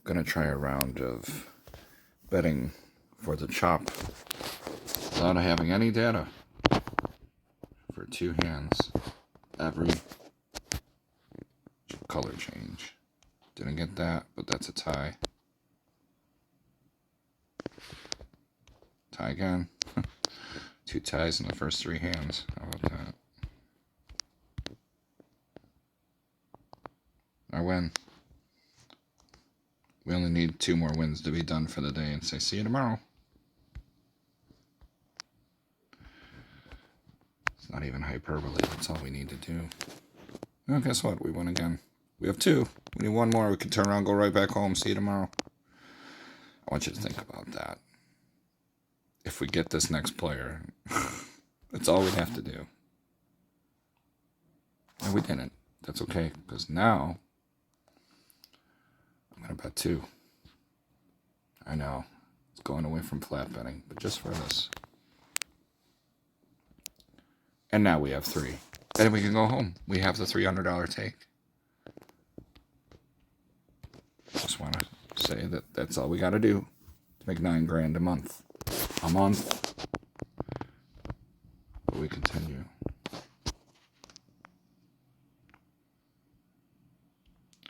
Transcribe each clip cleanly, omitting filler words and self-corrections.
going to try a round of betting for the chop without having any data for 2 hands. Every color change. Didn't get that, but that's a tie. Tie again. 2 ties in the first 3 hands. How about that? I win. We only need 2 more wins to be done for the day and say, see you tomorrow. It's not even hyperbole. That's all we need to do. Well, guess what? We won again. We have 2. We need 1 more. We can turn around, go right back home. See you tomorrow. I want you to think about that. If we get this next player, that's all we have to do. And we didn't. That's okay, because now I'm going to bet 2. I know. It's going away from flat betting, but just for this. And now we have 3. And we can go home. We have the $300 take. Just want to say that that's all we got to do to make $9 grand a month. But we continue.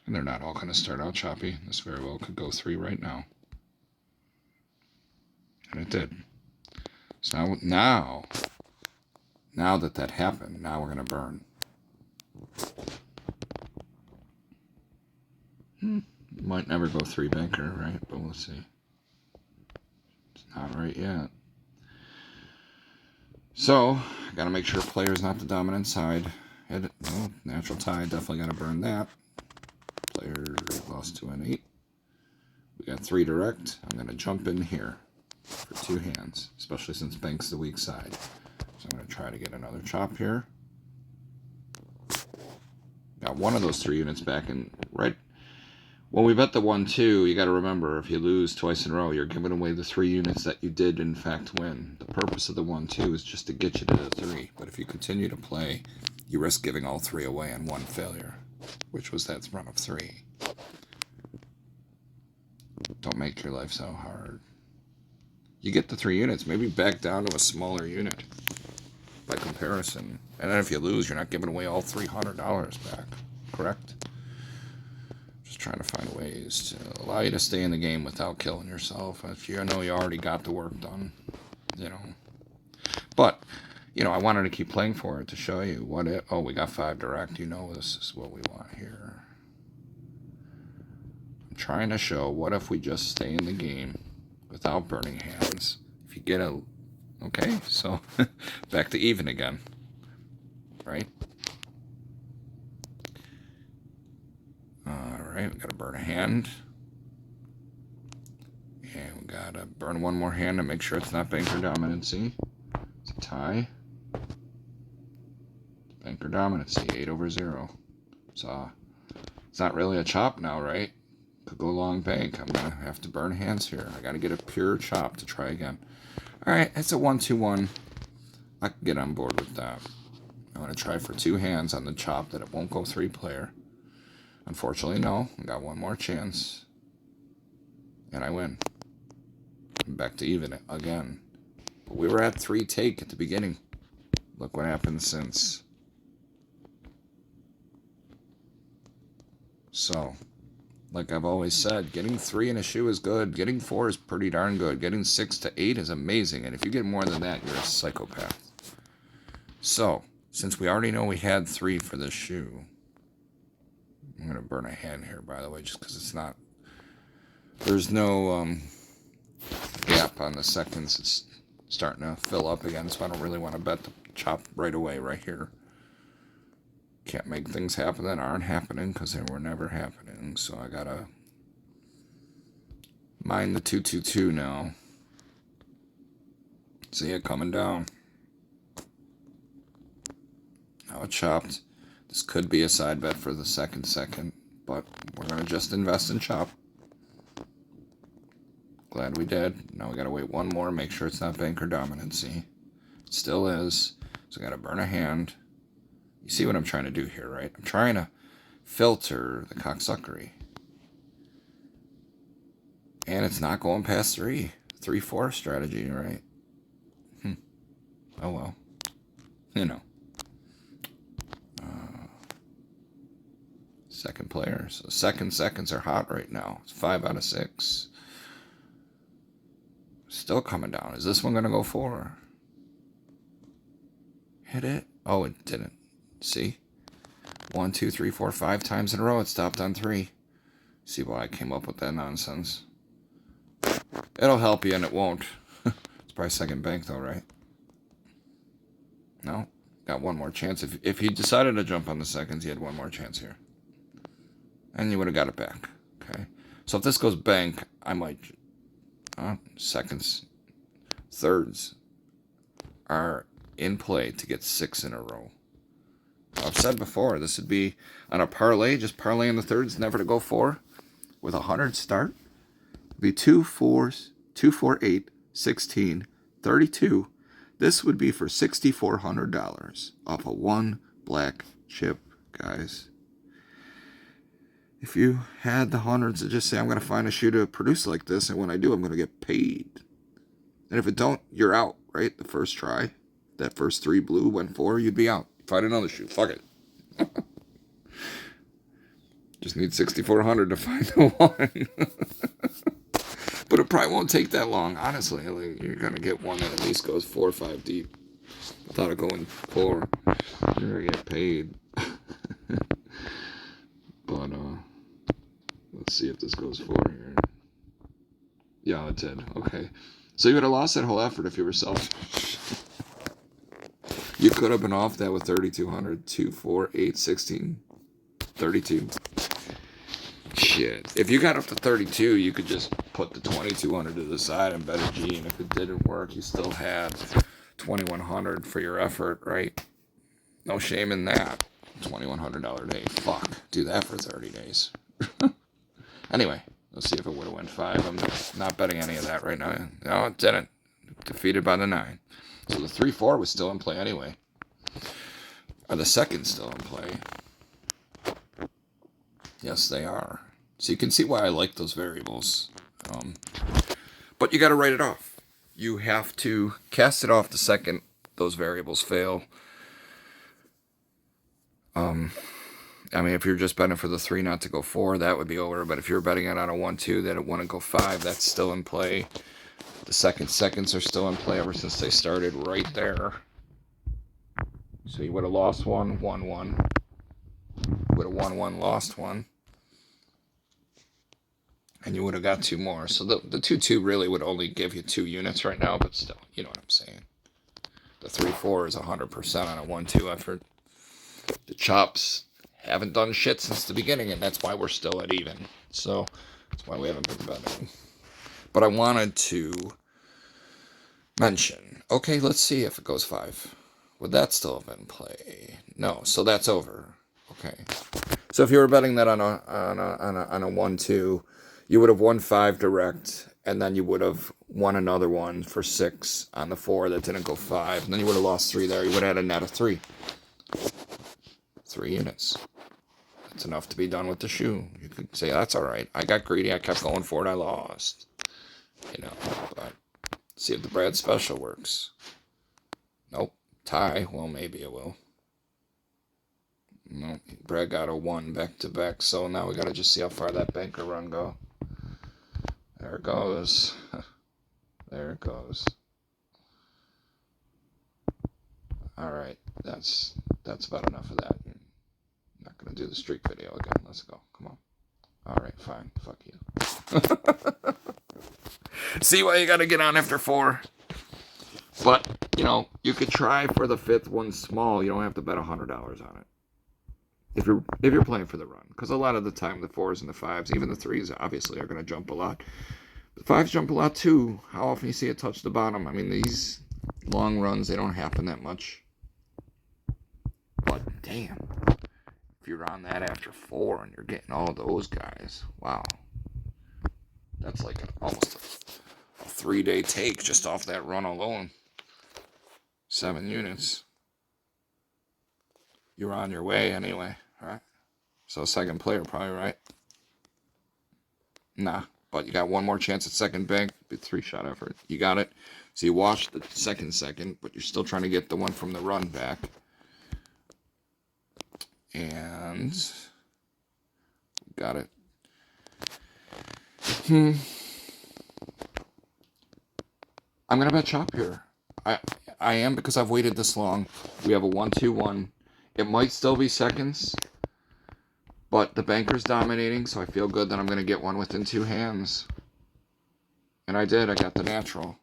And they're not all going to start out choppy. This very well could go 3 right now. And it did. So now that happened, now we're going to burn. Might never go 3 banker, right? But we'll see. It's not right yet. So, got to make sure player's not the dominant side. Natural tie, definitely got to burn that. Player lost to an 8. We got 3 direct. I'm going to jump in here for 2 hands, especially since bank's the weak side. So I'm going to try to get another chop here. Got one of those 3 units back in right. When we bet the 1-2, you got to remember, if you lose twice in a row, you're giving away the 3 units that you did, in fact, win. The purpose of the 1-2 is just to get you to the 3. But if you continue to play, you risk giving all 3 away on 1 failure, which was that run of 3. Don't make your life so hard. You get the 3 units, maybe back down to a smaller unit by comparison. And then if you lose, you're not giving away all $300 back, correct? Just trying to find ways to allow you to stay in the game without killing yourself. If you know you already got the work done, you know. But, you know, I wanted to keep playing for it to show you what it... Oh, we got 5 direct. You know this is what we want here. I'm trying to show what if we just stay in the game without burning hands. If you get a... Okay, so back to even again. Right? Alright, we gotta burn a hand. And we gotta burn 1 more hand to make sure it's not banker dominancy. It's a tie. Banker dominancy, 8/0. So it's not really a chop now, right? Could go long bank. I'm gonna have to burn hands here. I gotta get a pure chop to try again. Alright, it's a 1-2-1. I can get on board with that. I'm gonna try for 2 hands on the chop that it won't go 3 player. Unfortunately, no. I got 1 more chance. And I win. I'm back to even again. But we were at 3 take at the beginning. Look what happened since. So, like I've always said, getting 3 in a shoe is good. Getting 4 is pretty darn good. Getting 6 to 8 is amazing. And if you get more than that, you're a psychopath. So, since we already know we had 3 for this shoe, I'm going to burn a hand here, by the way, just because it's not... There's no gap on the seconds. It's starting to fill up again, so I don't really want to bet the chop right away, right here. Can't make things happen that aren't happening, because they were never happening. So I got to mind the 2-2-2 now. See it coming down. Now it chopped. This could be a side bet for the second, but we're going to just invest in chop. Glad we did. Now we got to wait 1 more, make sure it's not banker dominancy. It still is. So I got to burn a hand. You see what I'm trying to do here, right? I'm trying to filter the cocksuckery. And it's not going past 3. 3-4 strategy, right? Oh well. You know. Second player. So seconds are hot right now. It's 5 out of 6. Still coming down. Is this one going to go 4? Hit it? Oh, it didn't. See? 1, 2, 3, 4, 5 times in a row. It stopped on 3. See why I came up with that nonsense. It'll help you and it won't. It's probably second bank though, right? No? Got one more chance. If he decided to jump on the seconds, he had one more chance here. And you would have got it back. Okay. So if this goes bank, I might... seconds. Thirds are in play to get 6 in a row. I've said before, this would be on a parlay, just parlay in the thirds, never to go 4. With a 100 start, it'd be 2 4s, 2 4 8, 16, 32. This would be for $6,400 off of 1 black chip, guys. If you had the hundreds to just say, I'm going to find a shoe to produce like this, and when I do, I'm going to get paid. And if it don't, you're out, right? The first try, that first 3 blue went 4, you'd be out. Find another shoe. Fuck it. Just need 6,400 to find the one. But it probably won't take that long, honestly. You're going to get one that at least goes 4 or 5 deep. Without it going 4. You're going to get paid. But, let's see if this goes 4 here. Yeah, it did. Okay. So you would have lost that whole effort if you were selfish. You could have been off that with 3,200. 2, 4, 8, 16, 32. Shit. If you got up to 32, you could just put the 2,200 to the side and bet a G. And if it didn't work, you still had 2,100 for your effort, right? No shame in that. $2,100 day. Fuck. Do that for 30 days. Anyway, let's see if it would have went 5. I'm not betting any of that right now. No, it didn't. Defeated by the 9. So the 3-4 was still in play anyway. Are the seconds still in play? Yes, they are. So you can see why I like those variables. But you got to write it off. You have to cast it off the second those variables fail. I mean, if you're just betting for the 3 not to go 4, that would be over. But if you're betting it on a 1-2 that it wouldn't go 5, that's still in play. The seconds are still in play ever since they started right there. So you would have lost 1, won 1. Would have won 1, lost 1. And you would have got 2 more. So the 2-2 really would only give you 2 units right now, but still, you know what I'm saying. The 3-4 is 100% on a 1-2 effort. The chops haven't done shit since the beginning, and that's why we're still at even. So that's why we haven't been betting. But I wanted to mention, okay, let's see if it goes 5. Would that still have been play? No, so that's over. Okay. So if you were betting that on a 1-2, you would have won 5 direct, and then you would have won another one for 6 on the 4 that didn't go 5, and then you would have lost 3 there. You would have had a net of 3. 3 units. That's enough to be done with the shoe. You could say, that's all right. I got greedy. I kept going for it. I lost. You know, but see if the Brad special works. Nope. Tie. Well, maybe it will. No, Brad got a 1 back-to-back, so now we got to just see how far that banker run go. There it goes. There it goes. All right. That's about enough of that. I'm not going to do the streak video again. Let's go. Come on. All right, fine. Fuck you. See why you got to get on after 4. But, you know, you could try for the 5th one small. You don't have to bet $100 on it. If you're playing for the run. Because a lot of the time the 4s and the 5s, even the 3s obviously are going to jump a lot. The 5s jump a lot too. How often you see it touch the bottom? I mean, these long runs, they don't happen that much. But damn. If you're on that after 4 and you're getting all those guys, wow. That's like almost a 3-day take just off that run alone. 7 units. You're on your way anyway, right? So second player probably, right? Nah, but you got one more chance at second bank. Big 3-shot effort. You got it. So you wash the second, but you're still trying to get the one from the run back. And got it. I'm gonna bet chop here. I am, because I've waited this long. We have a 1-2-1. It might still be seconds, but the banker's dominating, so I feel good that I'm gonna get one within 2 hands. And I did. I got the natural.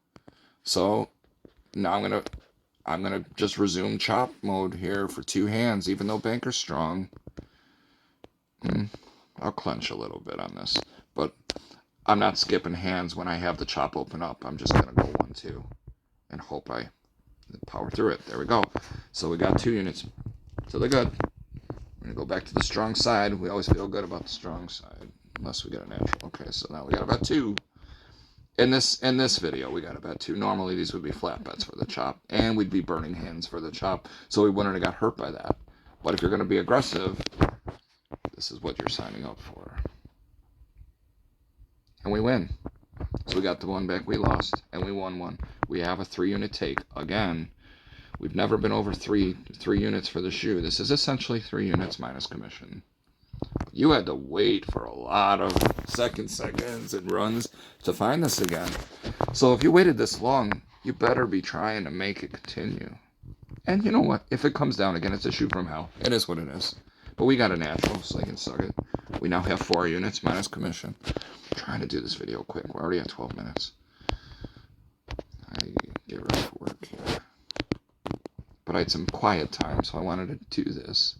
So now I'm gonna just resume chop mode here for 2 hands, even though banker's strong. I'll clench a little bit on this, but I'm not skipping hands when I have the chop open up. I'm just gonna go 1-2 and hope I power through it. There we go. So we got 2 units to the good. We're gonna go back to the strong side. We always feel good about the strong side, unless we get a natural. Okay, so now we got about 2. In this video, we got about 2. Normally these would be flat bets for the chop, and we'd be burning hands for the chop, so we wouldn't have got hurt by that. But if you're gonna be aggressive, this is what you're signing up for. And we win. So we got the one back we lost, and we won one. We have a 3-unit take. Again, we've never been over 3 units for the shoe. This is essentially 3 units minus commission. You had to wait for a lot of seconds and runs to find this again. So if you waited this long, you better be trying to make it continue. And you know what? If it comes down again, it's a shoe from hell. It is what it is. But we got a natural, so I can suck it. We now have 4 units minus commission. I'm trying to do this video quick. We're already at 12 minutes. I get ready for work here. But I had some quiet time, so I wanted to do this.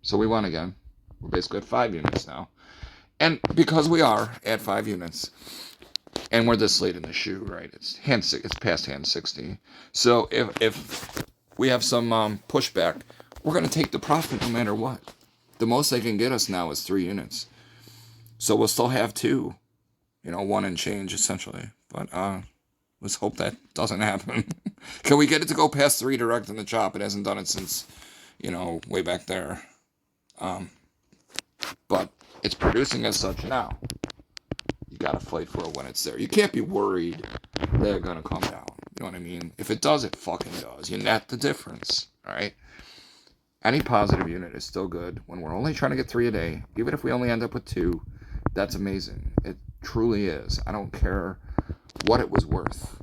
So we won again. We're basically at 5 units now. And because we are at 5 units, and we're this late in the shoe, right? It's past hand 60. So if we have some pushback, we're going to take the profit no matter what. The most they can get us now is 3 units. So we'll still have 2. 1 and change, essentially. But let's hope that doesn't happen. Can we get it to go past 3 direct in the chop? It hasn't done it since, way back there. But it's producing as such now. You got to fight for it when it's there. You can't be worried they're going to come down. You know what I mean? If it does, it fucking does. You net the difference, all right? Any positive unit is still good when we're only trying to get 3 a day. Even if we only end up with 2, that's amazing. It truly is. I don't care what it was worth.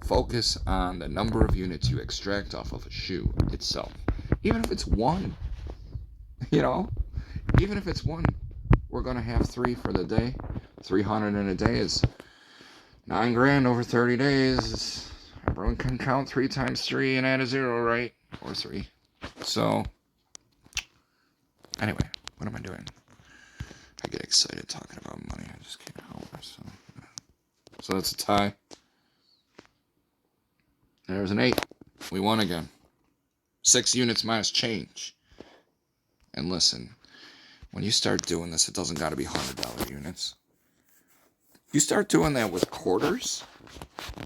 Focus on the number of units you extract off of a shoe itself. Even if it's 1, even if it's 1, we're going to have 3 for the day. 300 in a day is $9,000 over 30 days. Everyone can count 3 times 3 and add a 0, right? Or 3. So, anyway, what am I doing? I get excited talking about money. I just can't help myself. So that's a tie. There's an 8. We won again. 6 units minus change. And listen, when you start doing this, it doesn't got to be $100 units. You start doing that with quarters,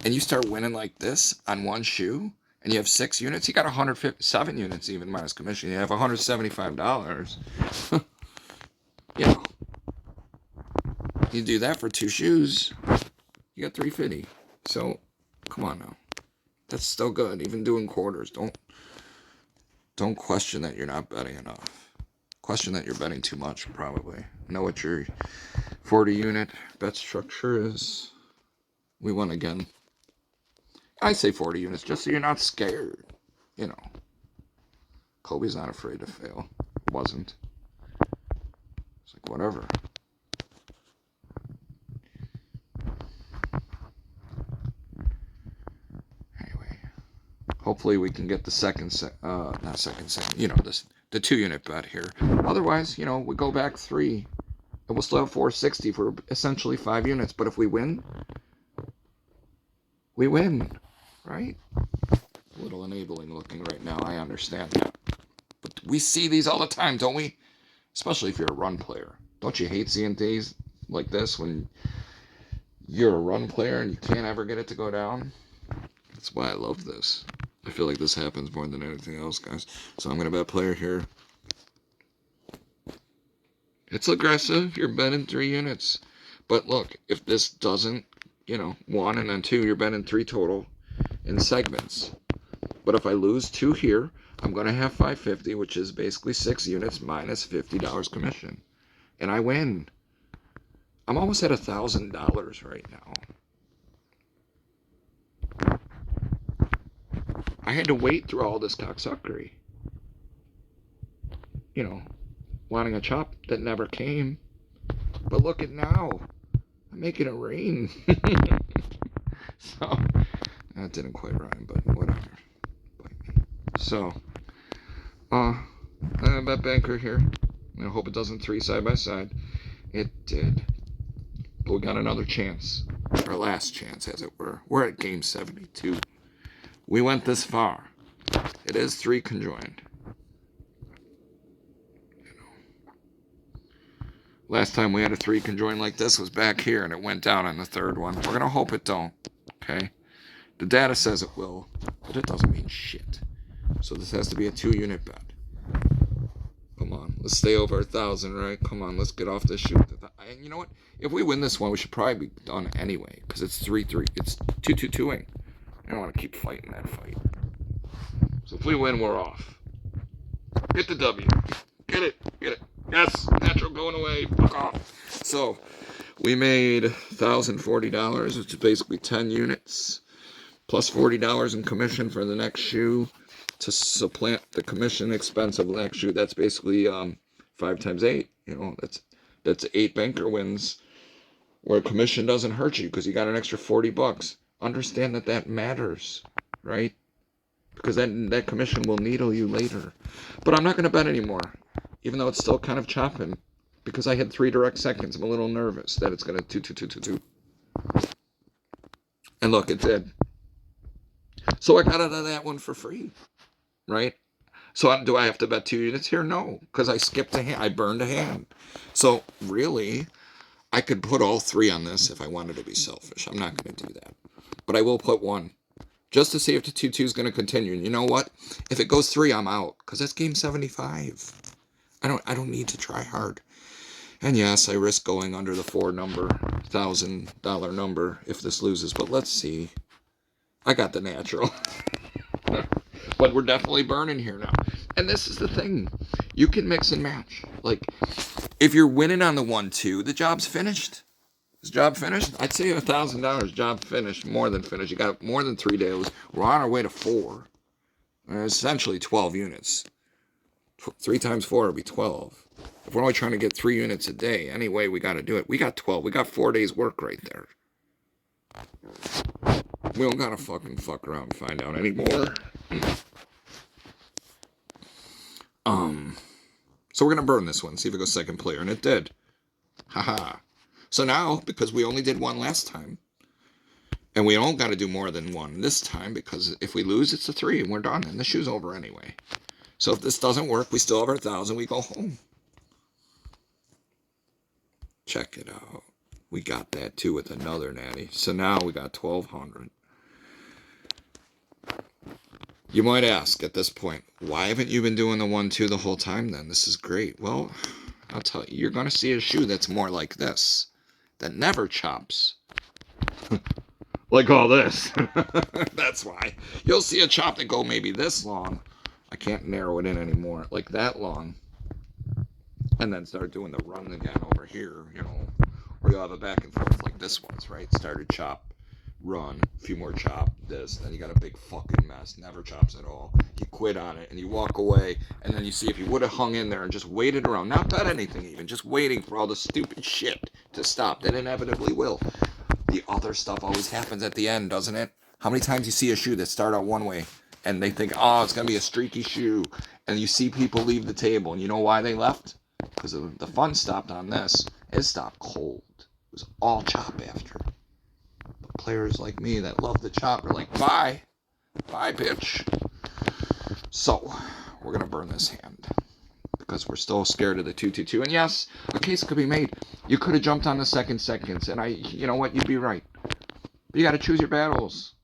and you start winning like this on one shoe, and you have 6 units, you got 157 units even minus commission. You have $175. You do that for 2 shoes, you got $350. So, come on now. That's still good. Even doing quarters, don't question that you're not betting enough. Question that you're betting too much, probably. Know what your 40 unit bet structure is. We won again. I say 40 units just so you're not scared. Kobe's not afraid to fail. Wasn't. It's like, whatever. Anyway. Hopefully we can get the the 2 unit bet here. Otherwise, we go back 3. And we'll still have 460 for essentially 5 units. But if we win, we win, right? A little enabling looking right now. I understand that. But we see these all the time, don't we? Especially if you're a run player. Don't you hate seeing days like this when you're a run player and you can't ever get it to go down? That's why I love this. I feel like this happens more than anything else, guys. So I'm going to bet player here. It's aggressive. You're betting 3 units. But look, if this doesn't, 1 and then 2, you're betting 3 total in segments. But if I lose 2 here, I'm going to have 550, which is basically 6 units minus $50 commission. And I win. I'm almost at $1,000 right now. I had to wait through all this cocksuckery. Wanting a chop that never came. But look at now. I'm making it rain. So, that didn't quite rhyme, but whatever. So, I bet banker here. I hope it doesn't 3 side by side. It did. But we got another chance. Our last chance, as it were. We're at game 72. We went this far. It is 3 conjoined. Last time we had a 3 conjoined like this was back here, and it went down on the 3rd one. We're going to hope it don't. Okay? The data says it will, but it doesn't mean shit. So this has to be a 2-unit bet. Come on, let's stay over 1,000, right? Come on, let's get off this shoot. And you know what? If we win this one, we should probably be done anyway, because it's 3-3. It's 2-2-2-ing. I don't want to keep fighting that fight. So if we win, we're off. Get the W. Get it. Get it. Yes, natural going away. Fuck off. So we made $1,040, which is basically 10 units, plus $40 in commission for the next shoe to supplant the commission expense of the next shoe. That's basically 5 times 8. That's 8 banker wins where commission doesn't hurt you because you got an extra $40. Understand that matters, right? Because that commission will needle you later. But I'm not going to bet anymore, even though it's still kind of chopping, because I had 3 direct seconds. I'm a little nervous that it's going to 2-2-2-2-2. And look, it did. So I got out of that one for free, right? So do I have to bet 2 units here? No, because I skipped a hand. I burned a hand. So really, I could put all 3 on this if I wanted to be selfish. I'm not going to do that. But I will put 1. Just to see if the 2-2 is going to continue. And you know what? If it goes 3, I'm out. Because that's game 75. I don't need to try hard. And yes, I risk going under the $1,000 number if this loses. But let's see. I got the natural. But we're definitely burning here now. And this is the thing. You can mix and match. Like, if you're winning on the 1-2, the job's finished. Is job finished? I'd say $1,000. Job finished. More than finished. You got more than 3 days. We're on our way to 4. Essentially 12 units. 3 times 4 would be 12. If we're only trying to get 3 units a day, anyway, we got to do it. We got 12. We got 4 days work right there. We don't got to fuck around and find out anymore. So we're going to burn this one. See if it goes second player. And it did. Haha. So now, because we only did 1 last time, and we don't got to do more than 1 this time, because if we lose, it's a 3, and we're done, and the shoe's over anyway. So if this doesn't work, we still have our 1,000, we go home. Check it out. We got that, too, with another natty. So now we got 1,200. You might ask at this point, why haven't you been doing the 1-2 the whole time then? This is great. Well, I'll tell you, you're going to see a shoe that's more like this, that never chops. Like all this. That's why. You'll see a chop that go maybe this long. I can't narrow it in anymore. Like that long. And then start doing the run again over here, Or you'll have a back and forth like this one's, right? Started chop, run, a few more chop, this. Then you got a big fucking mess. Never chops at all. You quit on it and you walk away. And then you see if you would have hung in there and just waited around. Not bet anything even. Just waiting for all the stupid shit to stop. That inevitably will. The other stuff always happens at the end, doesn't it? How many times you see a shoe that start out one way and they think, oh, it's going to be a streaky shoe. And you see people leave the table. And you know why they left? Because the fun stopped on this. It stopped cold. It was all chop after. But players like me that love the chop are like, bye. Bye, bitch. So, we're going to burn this hand. Because we're still scared of the 2-2-2. And yes, a case could be made. You could have jumped on the second seconds. And you know what? You'd be right. But you got to choose your battles.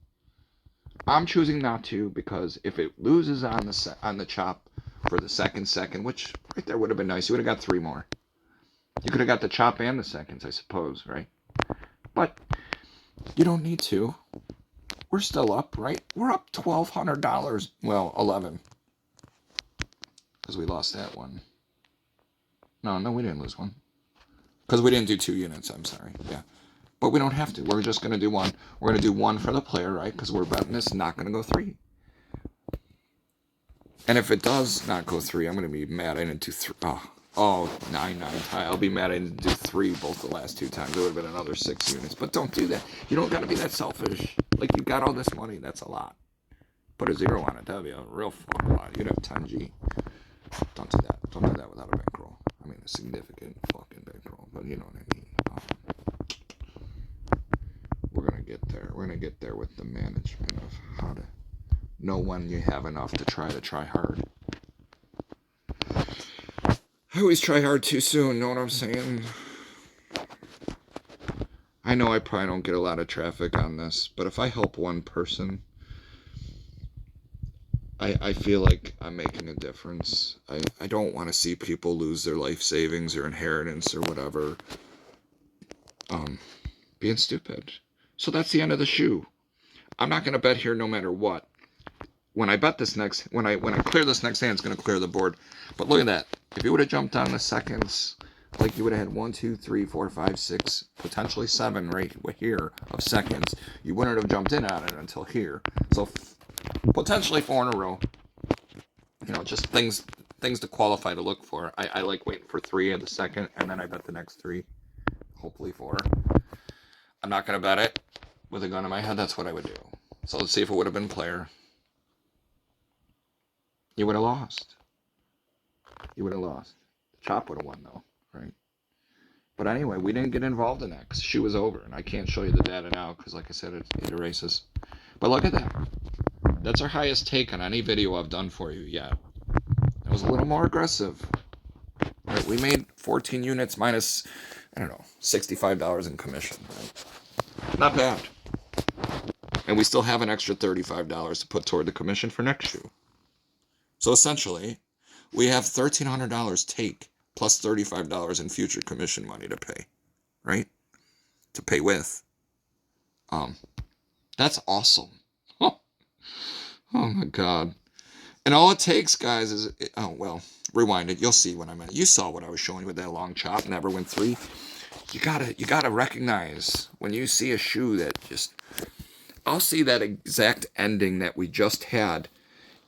I'm choosing not to, because if it loses on the chop for the second, which right there would have been nice. You would have got 3 more. You could have got the chop and the seconds, I suppose, right? But you don't need to. We're still up, right? We're up $1,200. Well, 11. Because we lost that one. No, we didn't lose one. Because we didn't do 2 units, I'm sorry. Yeah. But we don't have to. We're just going to do one. We're going to do one for the player, right? Because we're betting it's not going to go 3. And if it does not go 3, I'm going to be mad I didn't do 3. Oh, 9 tie. I'll be mad I didn't do 3 both the last 2 times. It would have been another 6 units. But don't do that. You don't got to be that selfish. Like, you got all this money. That's a lot. Put a 0 on it. That would be a real fucking lot. You'd have 10G. Don't do that. Don't do that without a bankroll. I mean, a significant fucking bankroll. But you know what I mean. We're going to get there. We're going to get there with the management of how to know when you have enough to try hard. I always try hard too soon, know what I'm saying? I know I probably don't get a lot of traffic on this, but if I help one person, I feel like I'm making a difference. I don't want to see people lose their life savings or inheritance or whatever. Being stupid. So that's the end of the shoe. I'm not going to bet here no matter what. When I bet this next, when I clear this next hand, it's going to clear the board. But look at that. If you would have jumped on the seconds, like you would have had 1, 2, 3, 4, 5, 6, potentially 7 right here of seconds, you wouldn't have jumped in on it until here. So potentially 4 in a row. You know, just things to qualify to look for. I like waiting for 3 in the second, and then I bet the next 3. Hopefully 4. I'm not going to bet it with a gun in my head. That's what I would do. So let's see if it would have been player. You would have lost. You would have lost. Chop would have won, though, right? But anyway, we didn't get involved in that because shoe was over. And I can't show you the data now because, like I said, it erases. But look at that. That's our highest take on any video I've done for you yet. It was a little more aggressive. Right? We made 14 units minus, I don't know, $65 in commission. Right? Not bad. And we still have an extra $35 to put toward the commission for next shoe. So essentially, we have $1,300 take plus $35 in future commission money to pay, right? To pay with. That's awesome. Oh my God. And all it takes, guys, is, rewind it. You'll see what I meant. You saw what I was showing you with that long chop, never went 3. You gotta recognize when you see a shoe that just, I'll see that exact ending that we just had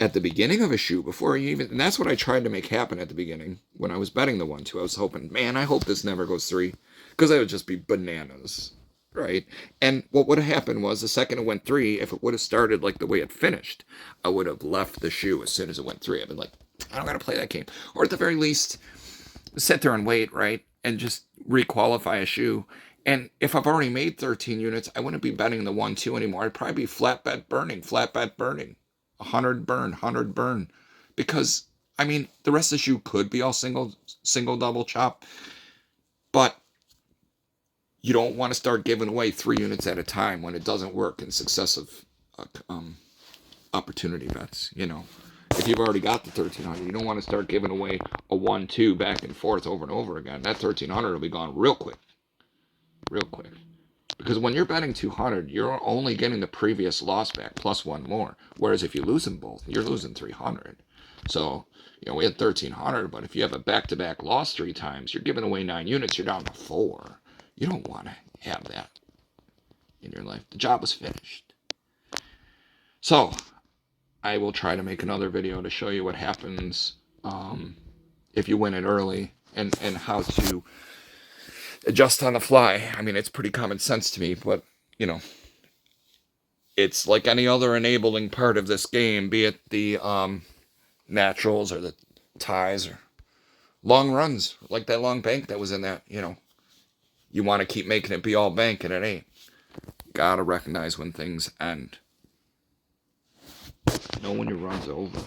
at the beginning of a shoe before you even, and that's what I tried to make happen at the beginning when I was betting the 1-2. I was hoping, man, I hope this never goes 3 because that would just be bananas, right? And what would have happened was the second it went 3, if it would have started like the way it finished, I would have left the shoe as soon as it went 3. I've been like, I don't got to play that game. Or at the very least, sit there and wait, right? And just requalify a shoe. And if I've already made 13 units, I wouldn't be betting the 1-2 anymore. I'd probably be flat bet burning. 100 burn. Because, I mean, the rest of the shoe could be all single, double chop. But you don't want to start giving away 3 units at a time when it doesn't work in successive opportunity bets, you know. If you've already got the 1,300, you don't want to start giving away a 1-2 back and forth over and over again. That 1,300 will be gone real quick. Because when you're betting 200, you're only getting the previous loss back plus 1 more. Whereas if you lose them both, you're losing 300. So, you know, we had 1,300, but if you have a back-to-back loss 3 times, you're giving away 9 units, you're down to 4. You don't want to have that in your life. The job was finished. So, I will try to make another video to show you what happens if you win it early and how to adjust on the fly. I mean, it's pretty common sense to me, but, you know, it's like any other enabling part of this game, be it the naturals or the ties or long runs, like that long bank that was in that, you know. You want to keep making it be all bank, and it ain't. Gotta recognize when things end. Know when your run's over.